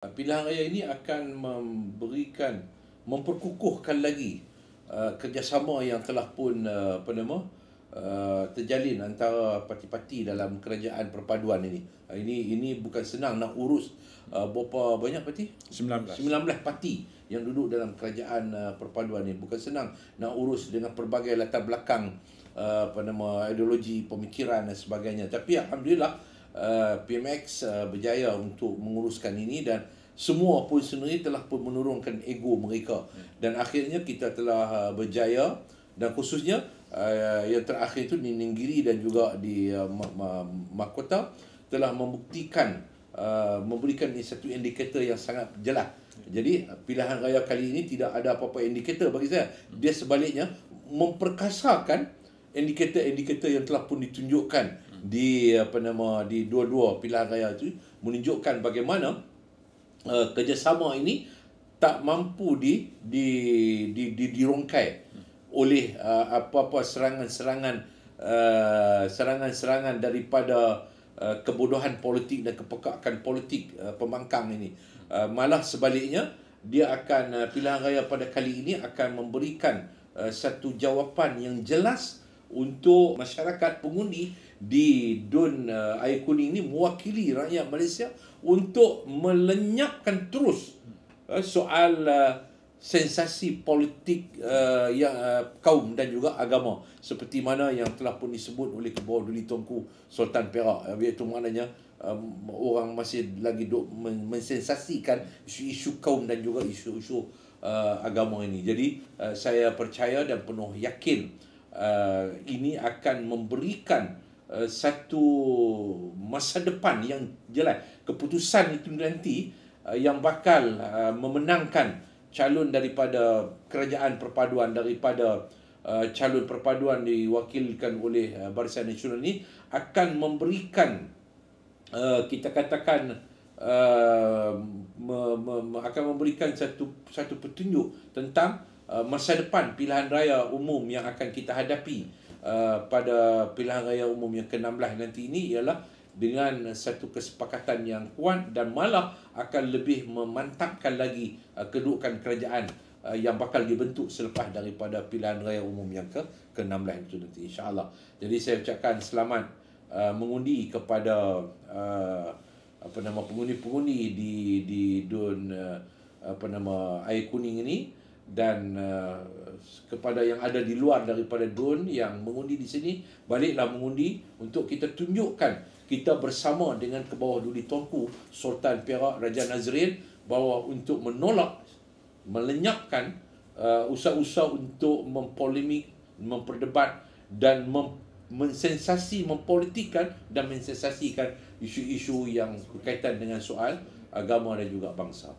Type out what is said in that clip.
Pilihan raya ini akan memperkukuhkan lagi kerjasama yang telah pun terjalin antara parti-parti dalam kerajaan perpaduan ini. Ini bukan senang nak urus berapa banyak parti? 19 parti yang duduk dalam kerajaan perpaduan ini. Bukan senang nak urus dengan pelbagai latar belakang ideologi, pemikiran dan sebagainya. Tapi alhamdulillah PMX berjaya untuk menguruskan ini dan semua pun sebenarnya telah pun menurunkan ego mereka dan akhirnya kita telah berjaya dan khususnya yang terakhir itu di Ninggiri dan juga di Mahkota telah membuktikan memberikan satu indikator yang sangat jelas. Jadi pilihan raya kali ini tidak ada apa-apa indikator bagi saya. Dia sebaliknya memperkasakan indikator-indikator yang telah pun ditunjukkan di di dua-dua pilihan raya itu, menunjukkan bagaimana kerjasama ini tak mampu dirongkai oleh apa-apa serangan-serangan daripada kebodohan politik dan kepekakan politik pembangkang ini. Malah sebaliknya, dia akan pilihan raya pada kali ini akan memberikan satu jawapan yang jelas untuk masyarakat pengundi di DUN Air Kuning ini, mewakili rakyat Malaysia untuk melenyapkan terus soal sensasi politik yang kaum dan juga agama seperti mana yang telah pun disebut oleh Kebawah Duli Tunku Sultan Perak, iaitu maknanya orang masih lagi mensensasikan isu-isu kaum dan juga isu-isu agama ini. Jadi saya percaya dan penuh yakin ini akan memberikan satu masa depan yang jelas. Keputusan itu nanti yang bakal memenangkan calon daripada kerajaan perpaduan, daripada calon perpaduan diwakilkan oleh Barisan Nasional ini akan memberikan kita katakan akan memberikan satu petunjuk tentang masa depan pilihan raya umum yang akan kita hadapi pada pilihan raya umum yang ke-16 nanti ini, ialah dengan satu kesepakatan yang kuat dan malah akan lebih memantapkan lagi kedudukan kerajaan yang bakal dibentuk selepas daripada pilihan raya umum yang ke-16 itu nanti, insya-Allah. Jadi saya ucapkan selamat mengundi kepada pengundi-pengundi di DUN Air Kuning ini, dan kepada yang ada di luar daripada DUN yang mengundi di sini, baliklah mengundi untuk kita tunjukkan kita bersama dengan Kebawah Duli Tunku Sultan Perak Raja Nazrin, bahawa untuk menolak, melenyapkan usaha-usaha untuk mempolemik, memperdebat dan mempolitikkan dan mensensasikan isu-isu yang berkaitan dengan soal agama dan juga bangsa.